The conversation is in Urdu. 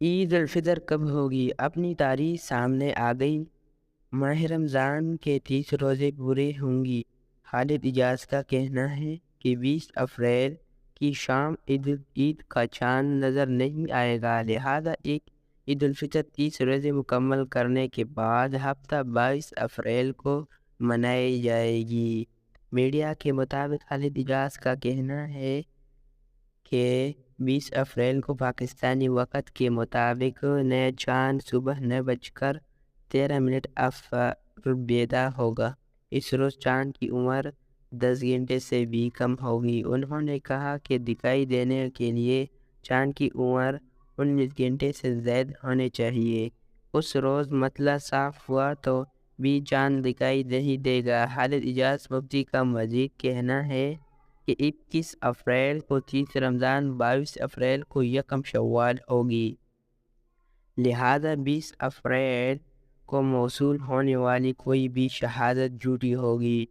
عید الفطر کب ہوگی؟ اپنی تاریخ سامنے آ گئی۔ ماہ رمضان کے 30 روزے پورے ہوں گی۔ خالد اجاز کا کہنا ہے کہ 20 اپریل کی شام عید کا چاند نظر نہیں آئے گا، لہذا ایک عید الفطر 30 روزے مکمل کرنے کے بعد ہفتہ 22 اپریل کو منائی جائے گی۔ میڈیا کے مطابق خالد اجاز کا کہنا ہے کہ 20 اپریل کو پاکستانی وقت کے مطابق نیا چاند صبح 9:13 پر پیدا ہوگا۔ اس روز چاند کی عمر 10 گھنٹے سے بھی کم ہوگی۔ انہوں نے کہا کہ دکھائی دینے کے لیے چاند کی عمر 19 گھنٹے سے زائد ہونی چاہیے۔ اس روز مطلع صاف ہوا تو بھی چاند دکھائی نہیں دے گا۔ خالد اجاز مفتی کا مزید کہنا ہے کہ 21 اپریل کو 30 رمضان، 22 اپریل کو یکم شوال ہوگی، لہذا 20 اپریل کو موصول ہونے والی کوئی بھی شہادت جھوٹی ہوگی۔